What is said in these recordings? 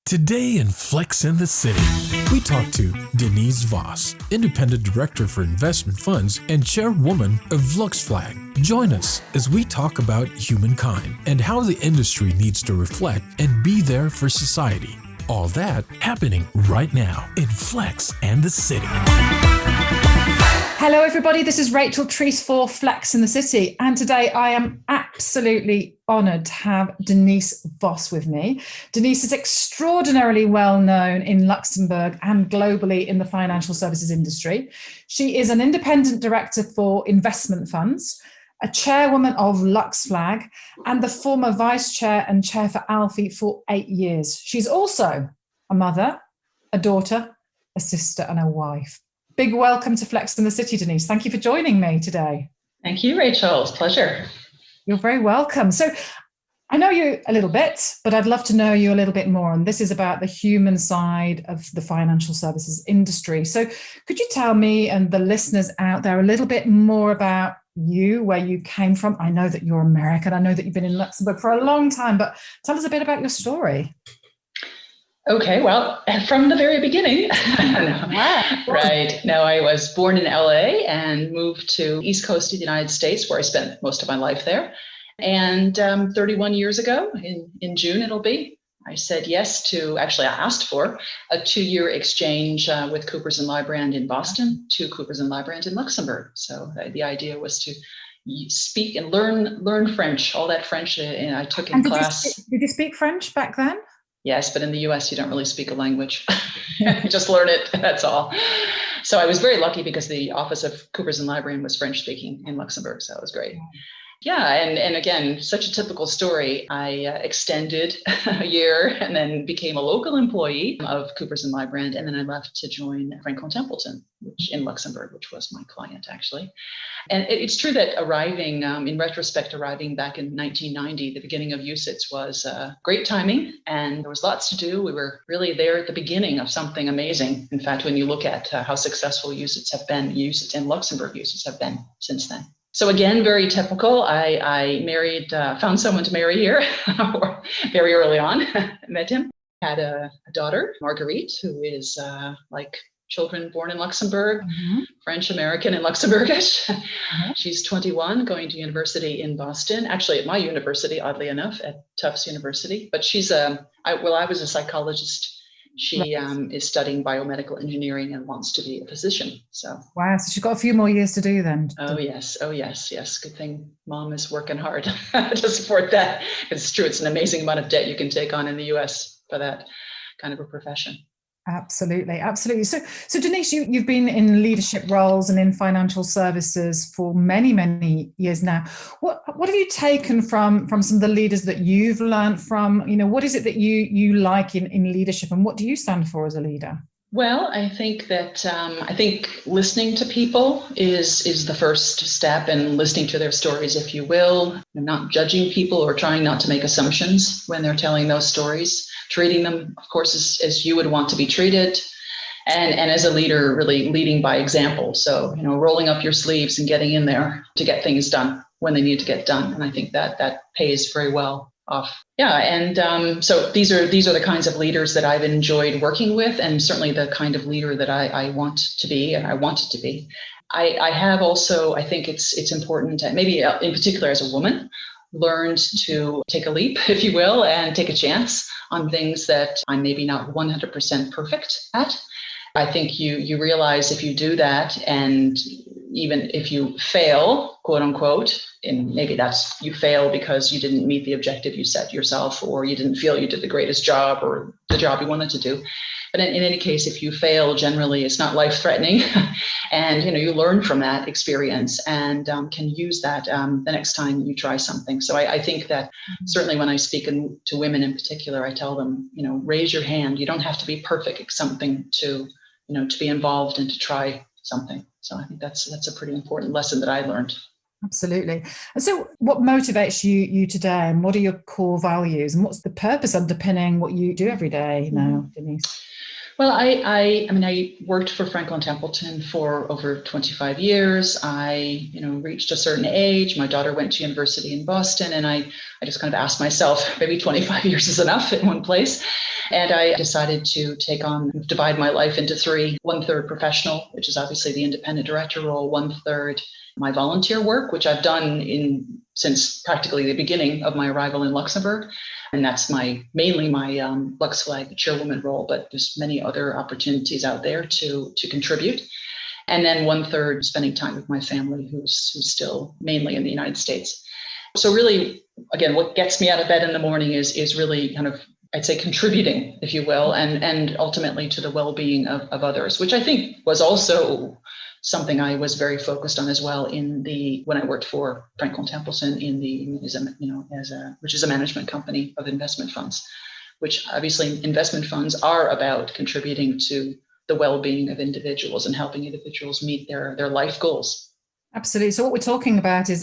Today in Flex in the City, we talk to Denise Voss, Independent Director for Investment Funds and Chairwoman of LuxFlag. Join us as we talk about humankind and how the industry needs to reflect and be there for society. All that happening right now in Flex and the City. Hello, everybody. This is Rachel Treese for Flex in the City. And today I am absolutely honoured to have Denise Voss with me. Denise is extraordinarily well known in Luxembourg and globally in the financial services industry. She is an independent director for investment funds, a chairwoman of LuxFlag, and the former vice chair and chair for Alfie for 8 years. She's also a mother, a daughter, a sister, and a wife. Big welcome to Flex in the City, Denise. Thank you for joining me today. Thank you, Rachel. It's a pleasure. You're very welcome. So I know you a little bit, but I'd love to know you a little bit more. And this is about the human side of the financial services industry. So could you tell me and the listeners out there a little bit more about you, where you came from? I know that you're American. I know that you've been in Luxembourg for a long time, but tell us a bit about your story. Okay, well, from the very beginning. Right. No, I was born in LA and moved to East Coast of the United States, where I spent most of my life there. And 31 years ago, in June it'll be, I said yes to, actually I asked for a 2-year exchange with Coopers & Lybrand in Boston to Coopers & Lybrand in Luxembourg. So the idea was to speak and learn French, all that French I took in class. Did you speak French back then? Yes, but in the US, you don't really speak a language. Just learn it, that's all. So I was very lucky because the office of Coopers & Lybrand was French speaking in Luxembourg, so it was great. Yeah, and again, such a typical story. I extended a year and then became a local employee of Coopers & Lybrand, and then I left to join Franklin Templeton, which in Luxembourg, which was my client actually. And it's true that arriving back in 1990, the beginning of UCITS was great timing, and there was lots to do. We were really there at the beginning of something amazing. In fact, when you look at how successful UCITS and Luxembourg UCITS have been since then. So again, very typical. I married, found someone to marry here very early on. Met him, had a daughter, Marguerite, who is like children born in Luxembourg, French American and Luxembourgish. She's 21, going to university in Boston, actually at my university, oddly enough, at Tufts University. But she's I was a psychologist. She is studying biomedical engineering and wants to be a physician. So wow, so she's got a few more years to do then. Oh yes. Good thing mom is working hard to support that. It's true. It's an amazing amount of debt you can take on in the US for that kind of a profession. Absolutely. So Denise, you've been in leadership roles and in financial services for many, many years now. What have you taken from some of the leaders that you've learned from? You know, what is it that you like in leadership, and what do you stand for as a leader? Well, I think that listening to people is the first step, and listening to their stories, if you will, not judging people or trying not to make assumptions when they're telling those stories, treating them, of course, as you would want to be treated. And as a leader, really leading by example. So, rolling up your sleeves and getting in there to get things done when they need to get done. And I think that pays very well off. Yeah. And so these are the kinds of leaders that I've enjoyed working with, and certainly the kind of leader that I want to be, and I wanted to be. I have also, I think it's important, maybe in particular as a woman, learned to take a leap, if you will, and take a chance on things that I'm maybe not 100% perfect at. I think you realize if you do that, and even if you fail, quote unquote, and maybe that's you fail because you didn't meet the objective you set yourself, or you didn't feel you did the greatest job or the job you wanted to do. But in any case, if you fail, generally it's not life-threatening. And you learn from that experience and can use that the next time you try something. So I think that certainly when I speak to women in particular, I tell them, raise your hand. You don't have to be perfect at something to be involved and to try something. So I think that's a pretty important lesson that I learned. Absolutely. And so what motivates you today, and what are your core values, and what's the purpose underpinning what you do every day now, Denise? Well, I worked for Franklin Templeton for over 25 years. I, reached a certain age. My daughter went to university in Boston, and I just kind of asked myself, maybe 25 years is enough in one place. And I decided to divide my life into three: 1/3 professional, which is obviously the independent director role; 1/3 my volunteer work, which I've done since practically the beginning of my arrival in Luxembourg. And that's mainly my LuxFlag chairwoman role, but there's many other opportunities out there to contribute. And then 1/3 spending time with my family, who's still mainly in the United States. So really, again, what gets me out of bed in the morning is really kind of, I'd say, contributing, if you will, and ultimately to the well-being of others, which I think was also something I was very focused on as well when I worked for Franklin Templeton which is a management company of investment funds, which obviously investment funds are about contributing to the well-being of individuals and helping individuals meet their life goals. Absolutely. So what we're talking about is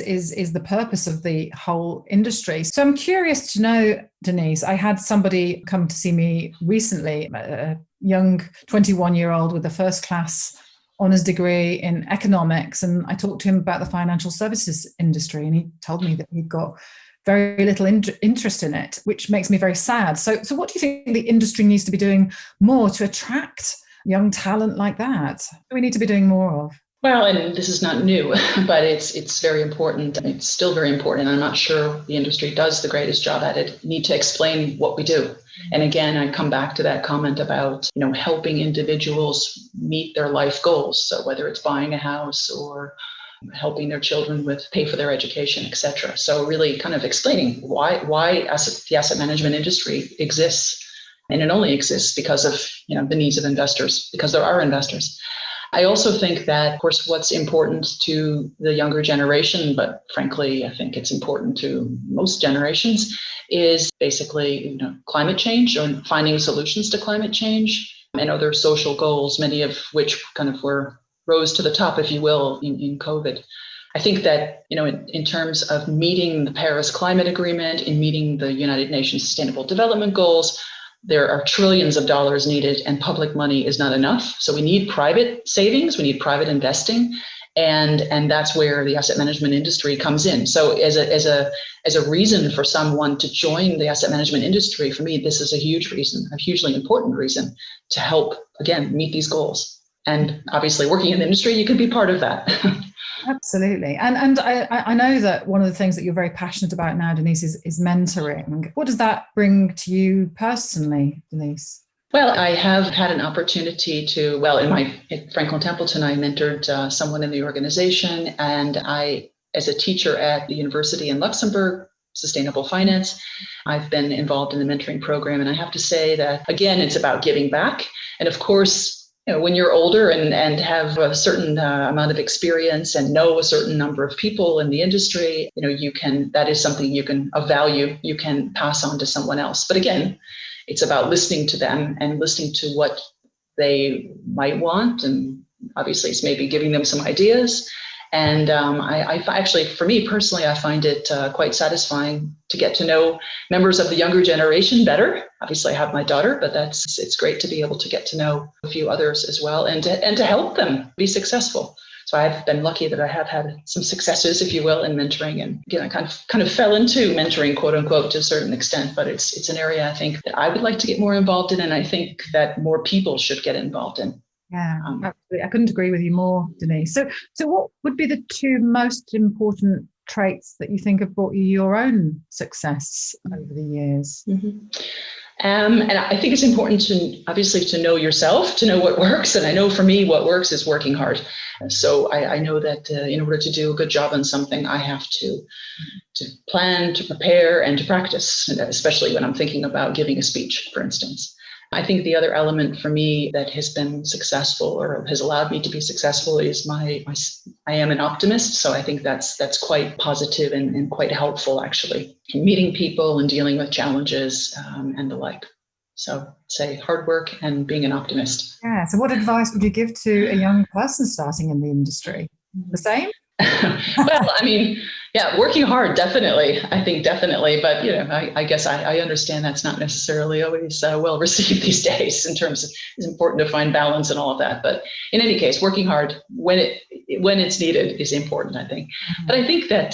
the purpose of the whole industry. So I'm curious to know, Denise, I had somebody come to see me recently, a young 21-year-old with a first-class honours degree in economics, and I talked to him about the financial services industry, and he told me that he'd got very little interest in it, which makes me very sad. So what do you think the industry needs to be doing more to attract young talent like that? What do we need to be doing more of? Well, and this is not new, but it's very important. It's still very important. I'm not sure the industry does the greatest job at it. We need to explain what we do. And again, I come back to that comment about, helping individuals meet their life goals. So whether it's buying a house or helping their children pay for their education, et cetera. So really kind of explaining why the asset management industry exists. And it only exists because of, the needs of investors, because there are investors. I also think that, of course, what's important to the younger generation, but frankly, I think it's important to most generations, is basically climate change, or finding solutions to climate change and other social goals, many of which kind of rose to the top, if you will, in COVID. I think that, in terms of meeting the Paris Climate Agreement, in meeting the United Nations Sustainable Development Goals, there are trillions of dollars needed, and public money is not enough. So we need private savings, we need private investing, and that's where the asset management industry comes in. So as a reason for someone to join the asset management industry, for me, this is a hugely important reason to help, again, meet these goals. And obviously, working in the industry, you can be part of that. Absolutely. And I know that one of the things that you're very passionate about now, Denise, is mentoring. What does that bring to you personally, Denise? Well, I have had an opportunity at Franklin Templeton, I mentored someone in the organization, and as a teacher at the university in Luxembourg, sustainable finance, I've been involved in the mentoring program. And I have to say that, again, it's about giving back. And of course, when you're older and have a certain amount of experience and know a certain number of people in the industry, that is something of value you can pass on to someone else. But again, it's about listening to them and listening to what they might want. And obviously it's maybe giving them some ideas. And I actually, for me personally, I find it quite satisfying to get to know members of the younger generation better. Obviously, I have my daughter, but it's great to be able to get to know a few others as well, and to help them be successful. So I've been lucky that I have had some successes, if you will, in mentoring. And again, I kind of fell into mentoring, quote unquote, to a certain extent. But it's an area I think that I would like to get more involved in, and I think that more people should get involved in. Yeah, absolutely. I couldn't agree with you more, Denise. So what would be the two most important traits that you think have brought you your own success over the years? Mm-hmm. And I think it's important to know yourself, to know what works. And I know for me, what works is working hard. So I know that in order to do a good job on something, I have to plan, to prepare, and to practice, especially when I'm thinking about giving a speech, for instance. I think the other element for me that has been successful or has allowed me to be successful is I am an optimist. So I think that's quite positive and quite helpful, actually, in meeting people and dealing with challenges and the like. So say hard work and being an optimist. Yeah. So what advice would you give to a young person starting in the industry? The same? Well, I mean, yeah, working hard, definitely. I think definitely. But, I guess I understand that's not necessarily always well received these days in terms of it's important to find balance and all of that. But in any case, working hard when it's needed is important, I think. Mm-hmm. But I think that,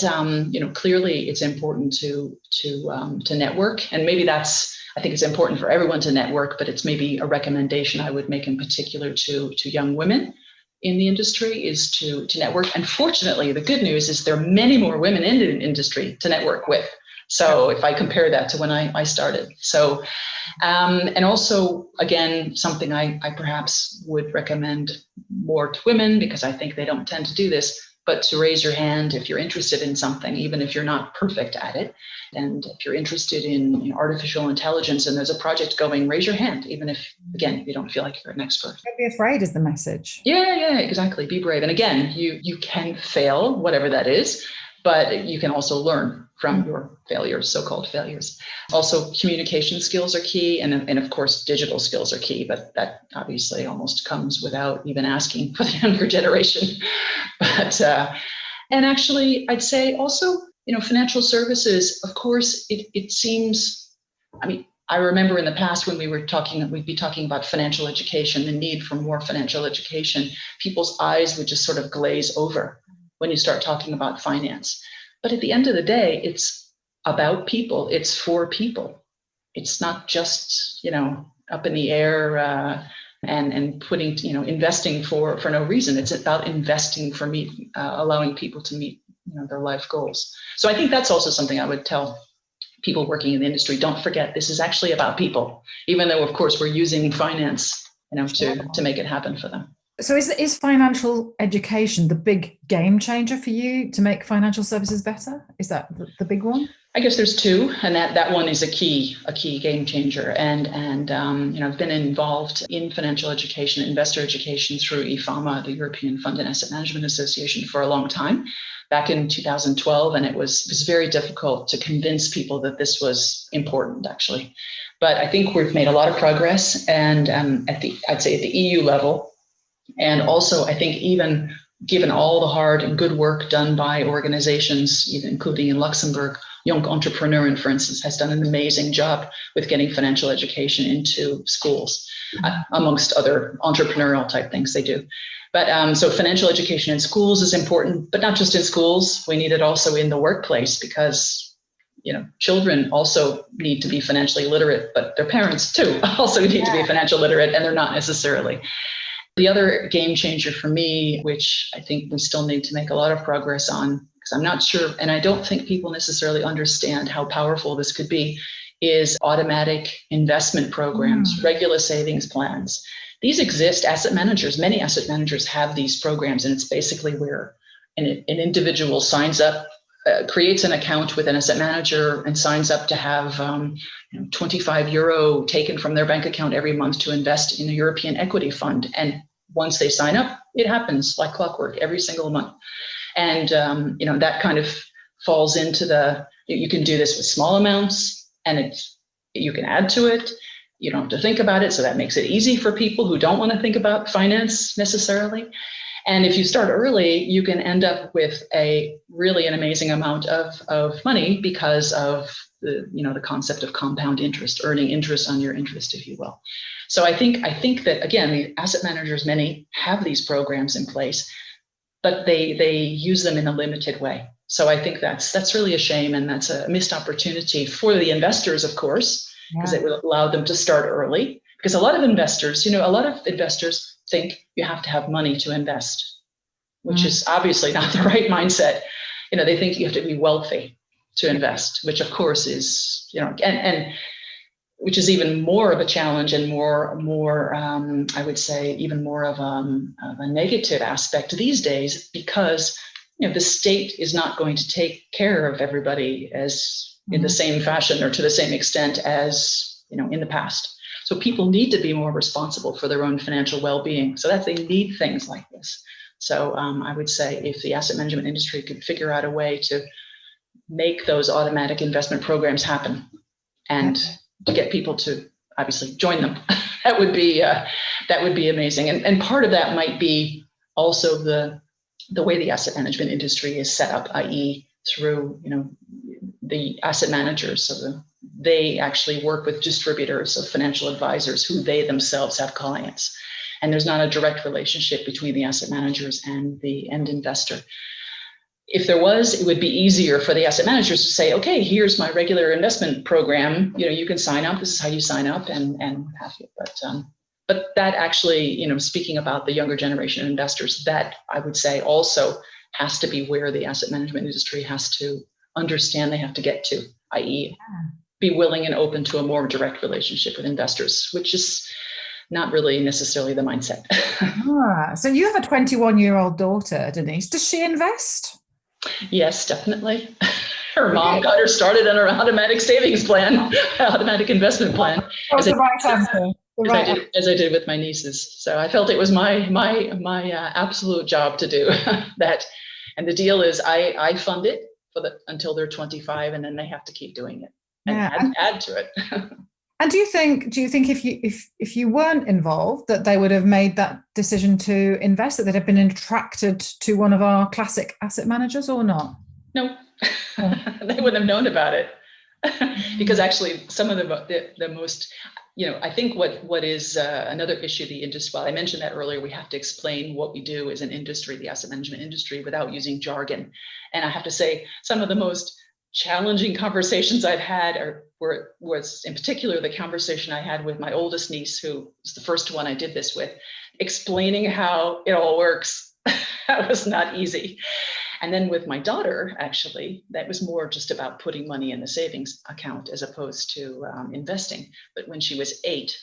clearly it's important to network. And maybe that's I think it's important for everyone to network, but it's maybe a recommendation I would make in particular to young women in the industry is to network. And fortunately, the good news is there are many more women in the industry to network with. So if I compare that to when I started. So, and also, again, something I perhaps would recommend more to women, because I think they don't tend to do this, but to raise your hand if you're interested in something, even if you're not perfect at it. And if you're interested in artificial intelligence and there's a project going, raise your hand, even if, again, you don't feel like you're an expert. Don't be afraid is the message. Yeah, exactly. Be brave. And again, you can fail, whatever that is, but you can also learn from your failures, so-called failures. Also, communication skills are key. And of course, digital skills are key, but that obviously almost comes without even asking for the younger generation. But, and actually, I'd say also, financial services, of course, it seems, I remember in the past when we'd be talking about financial education, the need for more financial education, people's eyes would just sort of glaze over when you start talking about finance. But at the end of the day, it's about people. It's for people. It's not just, up in the air and putting, investing for no reason. It's about investing for allowing people to meet, their life goals. So I think that's also something I would tell people working in the industry. Don't forget, this is actually about people, even though, of course, we're using finance, to make it happen for them. So is financial education the big game changer for you to make financial services better? Is that the big one? I guess there's two, and that one is a key game changer. And I've been involved in financial education, investor education through IFAMA, the European Fund and Asset Management Association, for a long time, back in 2012, and it was very difficult to convince people that this was important, actually. But I think we've made a lot of progress, and I'd say at the EU level. And also, I think even given all the hard and good work done by organizations, even including in Luxembourg, Young Entrepreneuren, for instance, has done an amazing job with getting financial education into schools, amongst other entrepreneurial type things they do. But so financial education in schools is important, but not just in schools. We need it also in the workplace, because children also need to be financially literate, but their parents too also need to be financial literate, and they're not necessarily. The other game changer for me, which I think we still need to make a lot of progress on, because I'm not sure, and I don't think people necessarily understand how powerful this could be, is automatic investment programs, regular savings plans. These exist. Many asset managers have these programs, and it's basically where an individual signs up, creates an account with an asset manager and signs up to have €25 taken from their bank account every month to invest in a European equity fund. And once they sign up, it happens like clockwork every single month. And that kind of falls into you can do this with small amounts, and you can add to it. You don't have to think about it. So that makes it easy for people who don't want to think about finance necessarily. And if you start early, you can end up with an amazing amount of money, because of the concept of compound interest, earning interest on your interest, if you will. So I think that, again, the asset managers, many have these programs in place, but they use them in a limited way. So I think that's really a shame, and that's a missed opportunity for the investors, of course, because it will allow them to start early. Because a lot of investors think you have to have money to invest, which is obviously not the right mindset. They think you have to be wealthy to invest, which of course is, and which is even more of a challenge and more I would say even more of a negative aspect these days, because the state is not going to take care of everybody as in the same fashion or to the same extent as in the past. So people need to be more responsible for their own financial well-being. So that they need things like this. So I would say if the asset management industry could figure out a way to make those automatic investment programs happen, and to get people to obviously join them, that would be amazing. And part of that might be also the way the asset management industry is set up, i.e. through the asset managers. So they actually work with distributors of financial advisors who they themselves have clients. And there's not a direct relationship between the asset managers and the end investor. if there was, it would be easier for the asset managers to say, okay, here's my regular investment program. You can sign up. This is how you sign up and have you. But that actually, speaking about the younger generation of investors, that I would say also has to be where the asset management industry has to understand they have to get to, i.e. be willing and open to a more direct relationship with investors, which is not really necessarily the mindset. So you have a 21-year-old daughter, Denise. Does she invest? Yes, definitely. Her mom got her started on her automatic savings plan, automatic investment plan. That's the right answer. As I did with my nieces. So I felt it was my absolute job to do that. And the deal is I fund it until they're 25, and then they have to keep doing it and add to it. And do you think if you weren't involved, that they would have made that decision to invest, that they'd have been attracted to one of our classic asset managers or not? No, they wouldn't have known about it. Because actually some of the most, I think what is another issue, the industry, well, I mentioned that earlier, we have to explain what we do as an industry, the asset management industry, without using jargon. And I have to say some of the most challenging conversations I've had was in particular the conversation I had with my oldest niece, who was the first one I did this with, explaining how it all works. That was not easy. And then with my daughter, actually, that was more just about putting money in the savings account as opposed to investing. But when she was 8,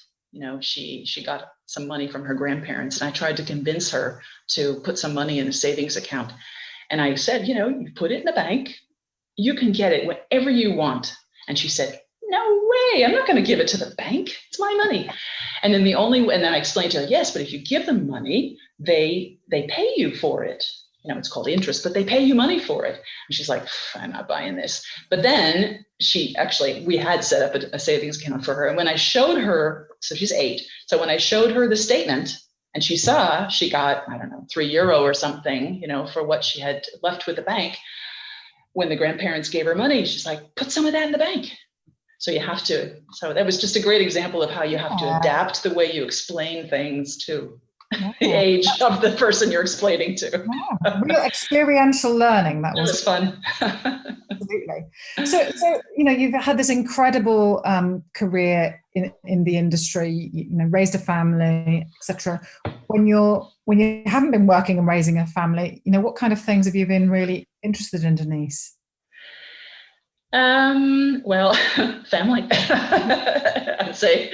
she got some money from her grandparents, and I tried to convince her to put some money in a savings account. And I said, you put it in the bank, you can get it whenever you want. And she said, no way, I'm not going to give it to the bank. It's my money. And then and then I explained to her, yes, but if you give them money, they pay you for it. It's called interest, but they pay you money for it. And she's like, I'm not buying this. But then we had set up a savings account for her. And when I showed her, so she's 8. So when I showed her the statement and she saw she got, I don't know, €3 or something, for what she had left with the bank. When the grandparents gave her money, she's like, put some of that in the bank. So you have to. So that was just a great example of how you have to adapt the way you explain things to the age of the person you're explaining to. Real experiential learning. That was fun. Absolutely. So you've had this incredible career in the industry. Raised a family, etc. When you haven't been working and raising a family, what kind of things have you been really interested in, Denise? Well, family. I'd say.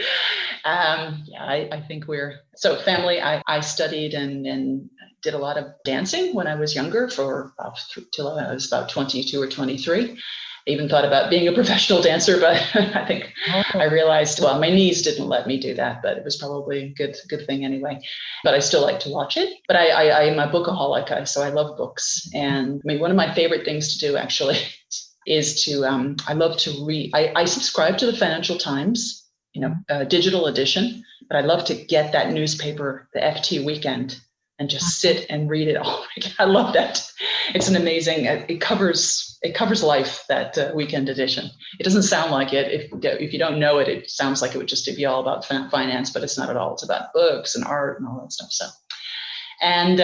I think family. I studied and did a lot of dancing when I was younger till I was about 22 or 23. I even thought about being a professional dancer, but I think I realized, well, my knees didn't let me do that, but it was probably a good thing anyway. But I still like to watch it. But I am a bookaholic, so I love books. And one of my favorite things to do actually is to, I love to read. I subscribe to the Financial Times, digital edition, but I love to get that newspaper, the FT Weekend, and just sit and read it. Oh my God, I love that. It's an amazing, it covers life, that weekend edition. It doesn't sound like it. If you don't know it, it sounds like it would just be all about finance, but it's not at all. It's about books and art and all that stuff. So, and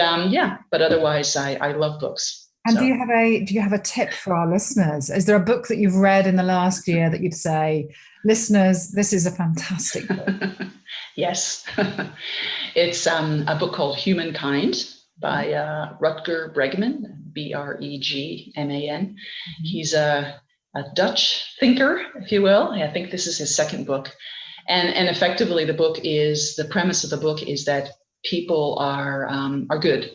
but otherwise I love books. And so, do you have a tip for our listeners? Is there a book that you've read in the last year that you'd say, listeners, this is a fantastic book? Yes. It's a book called Humankind by Rutger Bregman, Bregman. Mm-hmm. He's a Dutch thinker, if you will. I think this is his second book. And effectively the premise of the book is that people are good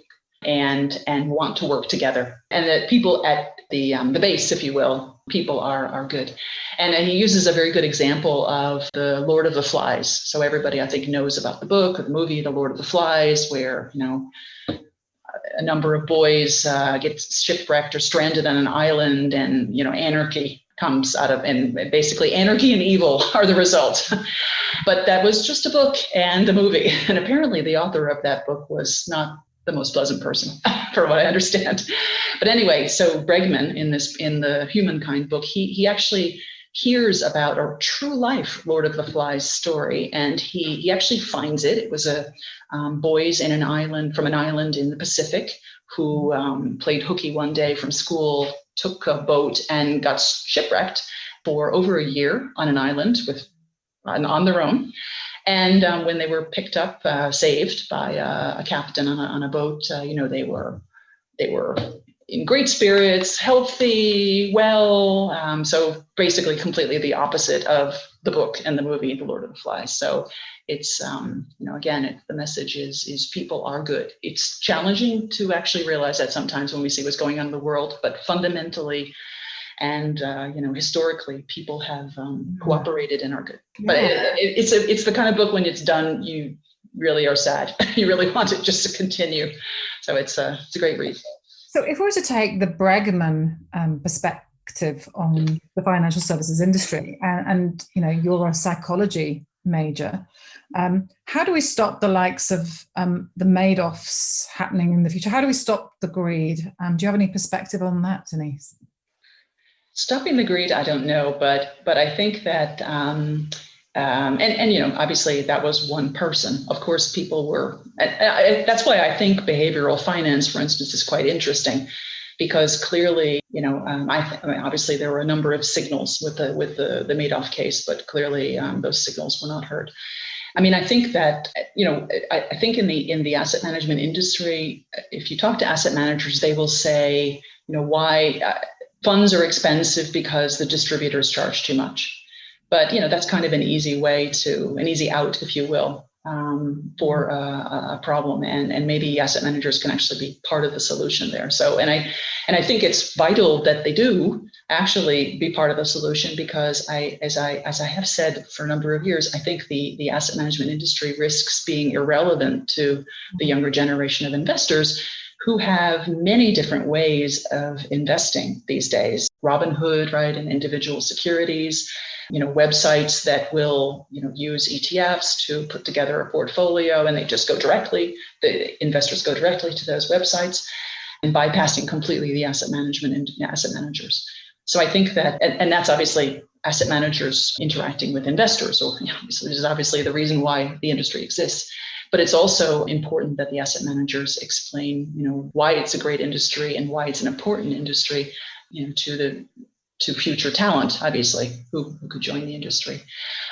and want to work together, and that people at the base, if you will, people are good. And he uses a very good example of the Lord of the Flies. So everybody, I think, knows about the book or the movie, The Lord of the Flies, where, a number of boys get shipwrecked or stranded on an island, and, anarchy comes out of, and basically anarchy and evil are the result. But that was just a book and a movie. And apparently the author of that book was not the most pleasant person, from what I understand. But anyway, so Bregman in the Humankind book, he actually hears about a true life Lord of the Flies story, and he actually finds it. It was boys from an island in the Pacific who played hooky one day from school, took a boat and got shipwrecked for over a year on an island on their own. And when they were picked up, saved by a captain on a boat, they were in great spirits, healthy, well. So basically completely the opposite of the book and the movie, The Lord of the Flies. So it's, again, the message is people are good. It's challenging to actually realize that sometimes when we see what's going on in the world, but fundamentally and, historically, people have cooperated and are good. Yeah. But it's the kind of book when it's done, you really are sad. You really want it just to continue. So it's a great read. So if we were to take the Bregman perspective on the financial services industry, and you're a psychology major, how do we stop the likes of the Madoffs happening in the future? How do we stop the greed? Do you have any perspective on that, Denise? Stopping the greed, I don't know, but I think that, obviously that was one person. Of course, people were. That's why I think behavioral finance, for instance, is quite interesting, because clearly, obviously there were a number of signals with the Madoff case, but clearly those signals were not heard. I mean, I think that, I think in the asset management industry, if you talk to asset managers, they will say, why funds are expensive because the distributors charge too much. But, that's kind of an easy out, if you will, for a problem. And maybe asset managers can actually be part of the solution there. So, and I think it's vital that they do actually be part of the solution, because as I have said for a number of years, I think the asset management industry risks being irrelevant to the younger generation of investors who have many different ways of investing these days. Robinhood, right, and individual securities, websites that will, use ETFs to put together a portfolio, and the investors go directly to those websites, and bypassing completely the asset management and asset managers. So I think that, and that's obviously asset managers interacting with investors, or this is obviously the reason why the industry exists. But it's also important that the asset managers explain, why it's a great industry and why it's an important industry, to future talent, obviously, who could join the industry.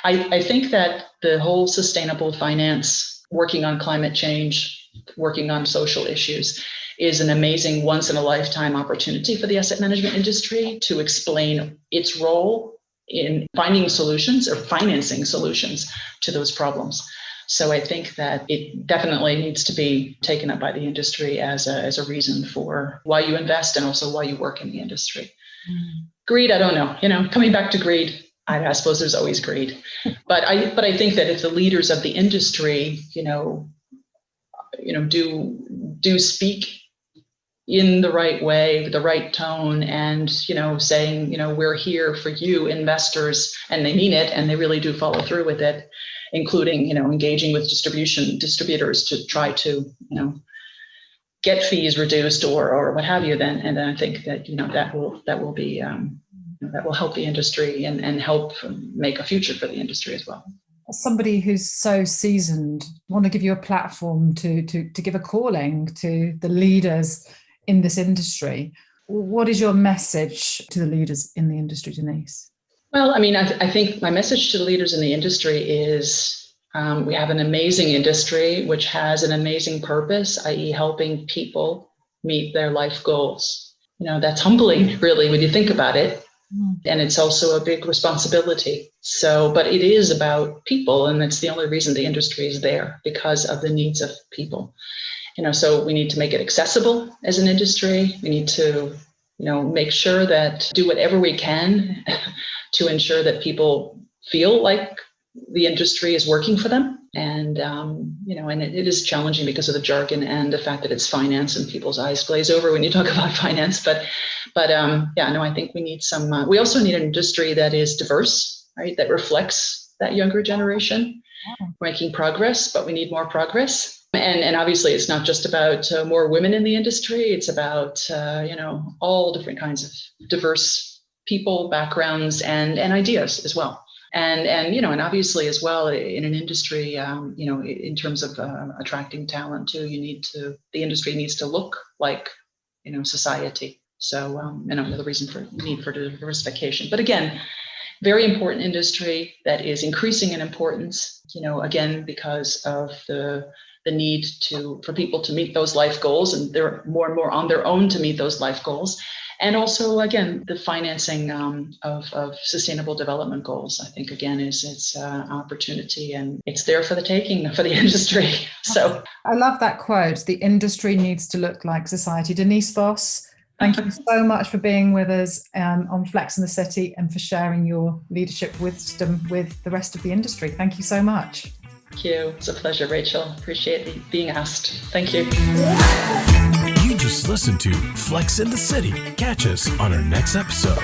I think that the whole sustainable finance, working on climate change, working on social issues, is an amazing once in a lifetime opportunity for the asset management industry to explain its role in finding solutions or financing solutions to those problems. So I think that it definitely needs to be taken up by the industry as a reason for why you invest and also why you work in the industry. Greed, I don't know. Coming back to greed, I suppose there's always greed, but I think that if the leaders of the industry, do speak in the right way, the right tone, and saying, we're here for you investors, and they mean it, and they really do follow through with it, including, engaging with distributors to try to, get fees reduced or what have you, then I think that, that will be, that will help the industry and help make a future for the industry as well. As somebody who's so seasoned, I want to give you a platform to give a calling to the leaders in this industry. What is your message to the leaders in the industry, Denise? Well, I mean, I think my message to the leaders in the industry is we have an amazing industry which has an amazing purpose, i.e. helping people meet their life goals. That's humbling, really, when you think about it. And it's also a big responsibility. But it is about people, and that's the only reason the industry is there, because of the needs of people. So we need to make it accessible as an industry. We need to, make sure that do whatever we can to ensure that people feel like the industry is working for them. And, and it is challenging because of the jargon and the fact that it's finance, and people's eyes glaze over when you talk about finance. But I think we need we also need an industry that is diverse, right? That reflects that younger generation. We're making progress, but we need more progress. And obviously it's not just about more women in the industry. It's about, all different kinds of diverse people, backgrounds, and ideas as well. And obviously as well in an industry, in terms of attracting talent too, the industry needs to look like, society. So, another reason for need for diversification. But again, very important industry that is increasing in importance, again, because of the need for people to meet those life goals, and they're more and more on their own to meet those life goals. And also, again, the financing of sustainable development goals, I think, again, it's an opportunity, and it's there for the taking for the industry. So I love that quote, the industry needs to look like society. Denise Voss, thank you so much for being with us on Flex in the City and for sharing your leadership wisdom with the rest of the industry. Thank you so much. Thank you. It's a pleasure, Rachel. Appreciate being asked. Thank you. You just listened to Flex in the City. Catch us on our next episode.